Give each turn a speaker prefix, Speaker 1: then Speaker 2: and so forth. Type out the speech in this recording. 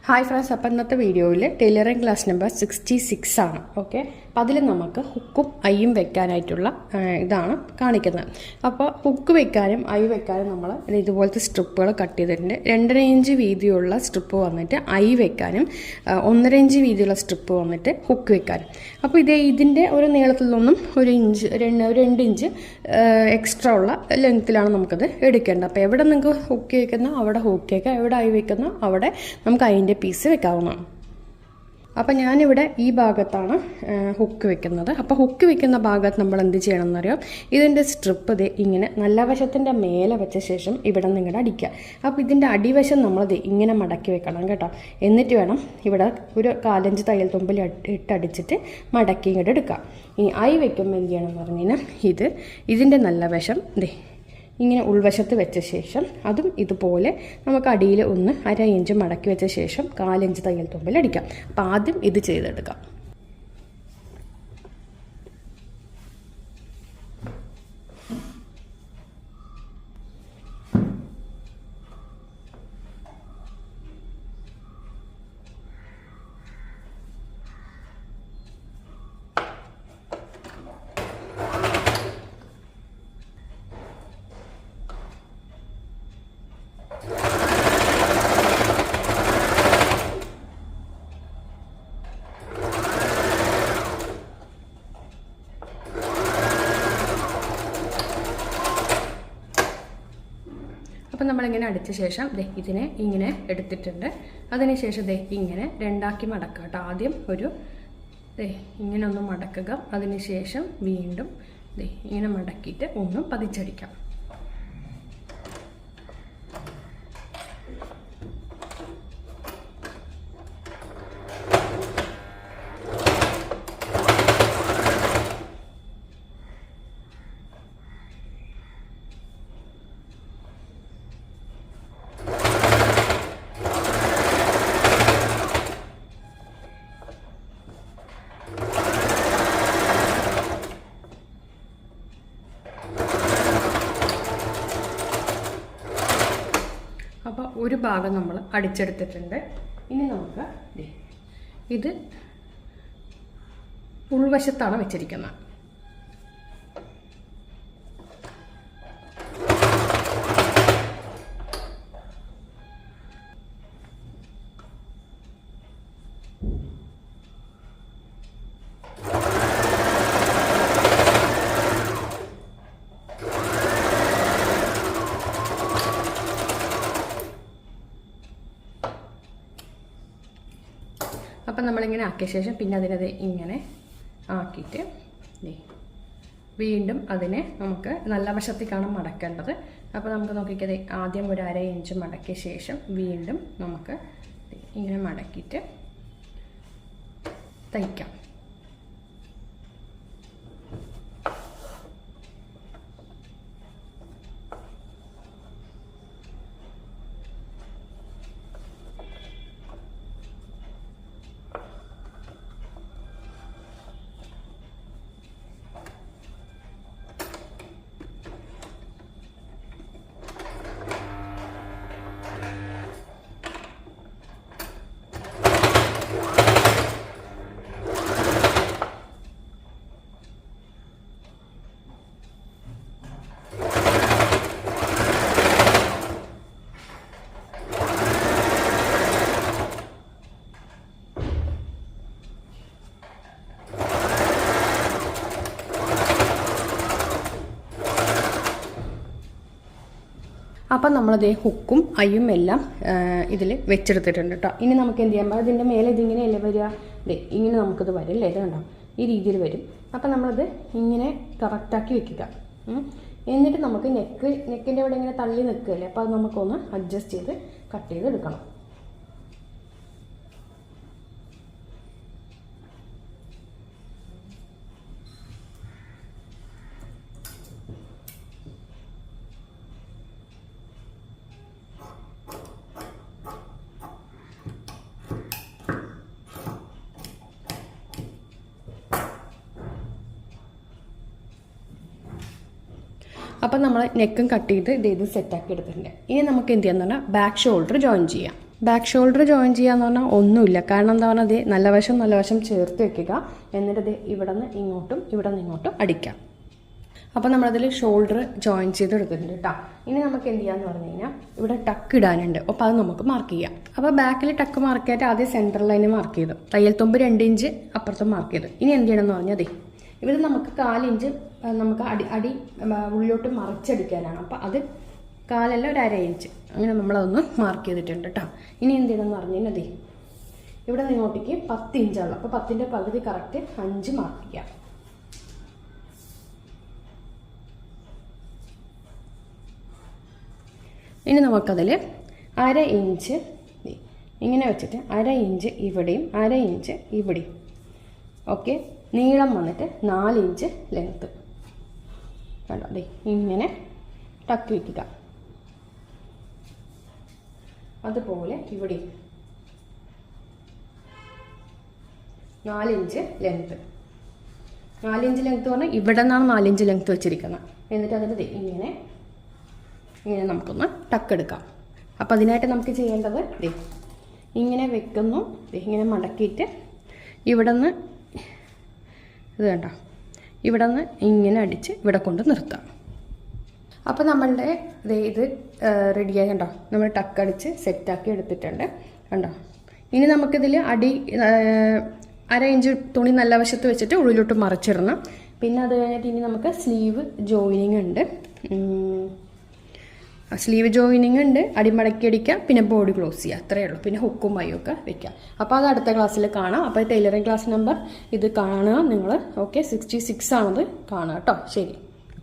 Speaker 1: Hi friends, അപ്പോൾ ഇന്നത്തെ വീഡിയോയിൽ ടൈലറിംഗ് ക്ലാസ് നമ്പർ 66 ആണ്. ഓക്കെ, അപ്പോൾ അതിൽ നമുക്ക് ഹുക്കും ഐയും വെക്കാനായിട്ടുള്ള ഇതാണ് കാണിക്കുന്നത്. അപ്പോൾ ഹുക്ക് വെക്കാനും ഐ വെക്കാനും നമ്മൾ ഇതുപോലത്തെ സ്ട്രിപ്പുകൾ കട്ട് ചെയ്തിട്ടുണ്ട്. 2.5 ഇഞ്ച് വീതിയുള്ള സ്ട്രിപ്പ് വന്നിട്ട് ഐ വെക്കാനും 1.5 ഇഞ്ച് വീതിയുള്ള സ്ട്രിപ്പ് വന്നിട്ട് ഹുക്ക് വെക്കാനും. അപ്പോൾ ഇതിൻ്റെ ഒരു നീളത്തിൽ നിന്നും 2 ഇഞ്ച് എക്സ്ട്രാ ഉള്ള ലെങ്ത്തിലാണ് നമുക്കത് എടുക്കേണ്ടത്. അപ്പോൾ എവിടെ നിങ്ങൾക്ക് ഹുക്ക് വെക്കുന്ന അവിടെ ഹുക്ക് വെക്കുക, എവിടെ ഐ വെക്കുന്ന അവിടെ നമുക്ക് അതിൻ്റെ പീസ് വെക്കാവുന്നതാണ്. അപ്പം ഞാനിവിടെ ഈ ഭാഗത്താണ് ഹുക്ക് വെക്കുന്നത്. അപ്പോൾ ഹുക്ക് വെക്കുന്ന ഭാഗത്ത് നമ്മൾ എന്ത് ചെയ്യണം എന്നറിയാം, ഇതിൻ്റെ സ്ട്രിപ്പ് ഇങ്ങനെ നല്ല വശത്തിൻ്റെ മേലെ വെച്ച ശേഷം ഇവിടെ നിന്ന് ഇങ്ങോട്ട് അടിക്കുക. അപ്പോൾ ഇതിൻ്റെ അടിവശം നമ്മൾ ഇങ്ങനെ മടക്കി വെക്കണം കേട്ടോ. എന്നിട്ട് വേണം ഇവിടെ ഒരു 4 ഇഞ്ച് തയ്യൽ തുമ്പിൽ ഇട്ടടിച്ചിട്ട് മടക്കി ഇങ്ങോട്ട് എടുക്കുക. ഇനി ഐ വെക്കുമ്പോൾ എന്ത് ചെയ്യണം എന്ന് പറഞ്ഞു കഴിഞ്ഞാൽ ഇതിൻ്റെ നല്ല വശം ഇങ്ങനെ ഉൾവശത്ത് വെച്ച ശേഷം അതും ഇതുപോലെ നമുക്ക് അടിയിൽ 1/2 ഇഞ്ച് മടക്കി വെച്ച ശേഷം 4 ഇഞ്ച് തയ്യൽ തുമ്പിൽ അടിക്കാം. അപ്പോൾ ആദ്യം ഇത് ചെയ്തെടുക്കാം. അപ്പം നമ്മളിങ്ങനെ അടിച്ച ശേഷം ഇതിനെ ഇങ്ങനെ എടുത്തിട്ടുണ്ട്. അതിനുശേഷം ഇങ്ങനെ 2ആക്കി മടക്കുക കേട്ടോ. ആദ്യം ഇങ്ങനെ ഒന്ന് മടക്കുക, അതിനുശേഷം വീണ്ടും ഇങ്ങനെ മടക്കിയിട്ട് ഒന്ന് പതിച്ചടിക്കാം. അപ്പോൾ ഒരു ഭാഗം നമ്മൾ അടിച്ചെടുത്തിട്ടുണ്ട്. ഇനി നമുക്ക് ഇത് ഉൾവശത്താണ് വെച്ചിരിക്കുന്നത്. അപ്പം നമ്മളിങ്ങനെ ആക്കിയ ശേഷം പിന്നെ അതിനത് ഇങ്ങനെ ആക്കിയിട്ട് വീണ്ടും അതിനെ നമുക്ക് നല്ല വശത്തേക്കാണ് മടക്കേണ്ടത്. അപ്പോൾ നമുക്ക് നോക്കിക്കത് ആദ്യം ഒരു 1/2 ഇഞ്ച് മടക്കിയ ശേഷം വീണ്ടും നമുക്ക് ഇങ്ങനെ മടക്കിയിട്ട് തയ്ക്കാം. അപ്പം നമ്മളതേ ഹുക്കും ഐയും എല്ലാം ഇതിൽ വെച്ചെടുത്തിട്ടുണ്ട് കേട്ടോ. ഇനി നമുക്ക് എന്ത് ചെയ്യാം, അതിൻ്റെ മേലെ ഇതിങ്ങനെയല്ലേ വരിക, ഇങ്ങനെ നമുക്കിത് വരില്ലേ, ഇത് കണ്ടോ, ഈ രീതിയിൽ വരും. അപ്പം നമ്മളത് ഇങ്ങനെ കറക്റ്റാക്കി വെക്കുക. എന്നിട്ട് നമുക്ക് നെക്കിൻ്റെ അവിടെ ഇങ്ങനെ തള്ളി നിൽക്കുകയല്ലേ, അപ്പോൾ അത് നമുക്കൊന്ന് അഡ്ജസ്റ്റ് ചെയ്ത് കട്ട് ചെയ്തെടുക്കണം. അപ്പം നമ്മൾ നെക്കും കട്ട് ചെയ്ത് ഇത് സെറ്റാക്കി എടുത്തിട്ടുണ്ട്. ഇനി നമുക്ക് എന്ത് ചെയ്യാന്ന് പറഞ്ഞാൽ ബാക്ക് ഷോൾഡർ ജോയിൻ ചെയ്യാം. ബാക്ക് ഷോൾഡർ ജോയിൻ ചെയ്യാന്ന് പറഞ്ഞാൽ ഒന്നുമില്ല. കാരണം എന്താ പറഞ്ഞാൽ അത് നല്ല വശം ചേർത്ത് വെക്കുക. എന്നിട്ട് ഇത് ഇവിടെ നിന്ന് ഇങ്ങോട്ടും അടിക്കാം. അപ്പോൾ നമ്മളതിൽ ഷോൾഡർ ജോയിൻ ചെയ്ത് എടുത്തിട്ടുണ്ട് കേട്ടോ. ഇനി നമുക്ക് എന്ത് ചെയ്യാന്ന് പറഞ്ഞു കഴിഞ്ഞാൽ ഇവിടെ ടക്ക് ഇടാനുണ്ട്. അപ്പോൾ അത് നമുക്ക് മാർക്ക് ചെയ്യാം. അപ്പോൾ ബാക്കിൽ ടക്ക് മാർക്ക് ചെയ്തിട്ട് ആദ്യം സെൻറ്റർ ലൈന് മാർക്ക് ചെയ്തു, തയ്യൽ തുമ്പ് 2 ഇഞ്ച് അപ്പുറത്തും മാർക്ക് ചെയ്തു. ഇനി എന്ത് ചെയ്യണമെന്ന് പറഞ്ഞാൽ അതെ ഇവിടെ നമുക്ക് 4 ഇഞ്ച് നമുക്ക് അടി ഉള്ളിലോട്ട് മറിച്ചടിക്കാനാണ്. അപ്പോൾ അത് 1/4 ഒരു 1/2 ഇഞ്ച് അങ്ങനെ നമ്മളതൊന്ന് മാർക്ക് ചെയ്തിട്ടുണ്ട് കേട്ടോ. ഇനി എന്ത് ചെയ്യണമെന്ന് പറഞ്ഞു കഴിഞ്ഞാൽ അതെ ഇവിടെ ഇങ്ങോട്ടേക്ക് 10 ഇഞ്ചുള്ള, അപ്പോൾ 10ൻ്റെ പകുതി കറക്റ്റ് 5 മാർക്ക് ചെയ്യാം. ഇനി നമുക്കതിൽ 1/2 ഇഞ്ച് ഇങ്ങനെ വെച്ചിട്ട് 1/2 ഇഞ്ച് ഇവിടെയും 1/2 ഇഞ്ച് ഇവിടെയും. ഓക്കെ, നീളം വന്നിട്ട് 4 ഇഞ്ച് ലെങ്ത്ത് കണ്ടോ. അതെ ഇങ്ങനെ ടക്ക് വയ്ക്കുക. അതുപോലെ ഇവിടെ 4 ഇഞ്ച് ലെങ്ത്ത്. 4 ഇഞ്ച് ലെങ്ത്ത് പറഞ്ഞാൽ ഇവിടെ നിന്നാണ് 4 ഇഞ്ച് ലെങ്ത്ത് വെച്ചിരിക്കുന്നത്. എന്നിട്ട് അതിൻ്റെ ഇങ്ങനെ നമുക്കൊന്ന് ടക്കെടുക്കാം. അപ്പം അതിനായിട്ട് നമുക്ക് ചെയ്യേണ്ടത് ഇങ്ങനെ വെക്കുന്നു, ഇങ്ങനെ മടക്കിയിട്ട് ഇവിടെ നിന്ന് ഇത് വേണ്ട ഇവിടെ നിന്ന് ഇങ്ങനെ അടിച്ച് ഇവിടെ കൊണ്ട് നിർത്താം. അപ്പോൾ നമ്മളുടെ ഇത് റെഡിയായി കണ്ടോ. നമ്മൾ ടക്കടിച്ച് സെറ്റാക്കി എടുത്തിട്ടുണ്ട് കണ്ടോ. ഇനി നമുക്കിതിൽ അടി 1/2 ഇഞ്ച് തുണി നല്ല വശത്ത് വെച്ചിട്ട് ഉള്ളിലോട്ട് മറിച്ചിടണം. പിന്നെ അത് കഴിഞ്ഞിട്ട് ഇനി നമുക്ക് സ്ലീവ് ജോയിനിങ് ഉണ്ട്. അടിമടക്കി അടിക്കുക, പിന്നെ ബോഡി ക്ലോസ് ചെയ്യുക, അത്രയേ ഉള്ളൂ. പിന്നെ ഹുക്കും മയൊക്കെ വെക്കുക. അപ്പോൾ അത് അടുത്ത ക്ലാസ്സിൽ കാണാം. അപ്പോൾ ടൈലറിംഗ് ക്ലാസ് നമ്പർ ഇത് കാണുക നിങ്ങൾ. ഓക്കെ, 66 ആണത് കാണുക കേട്ടോ. ശരി.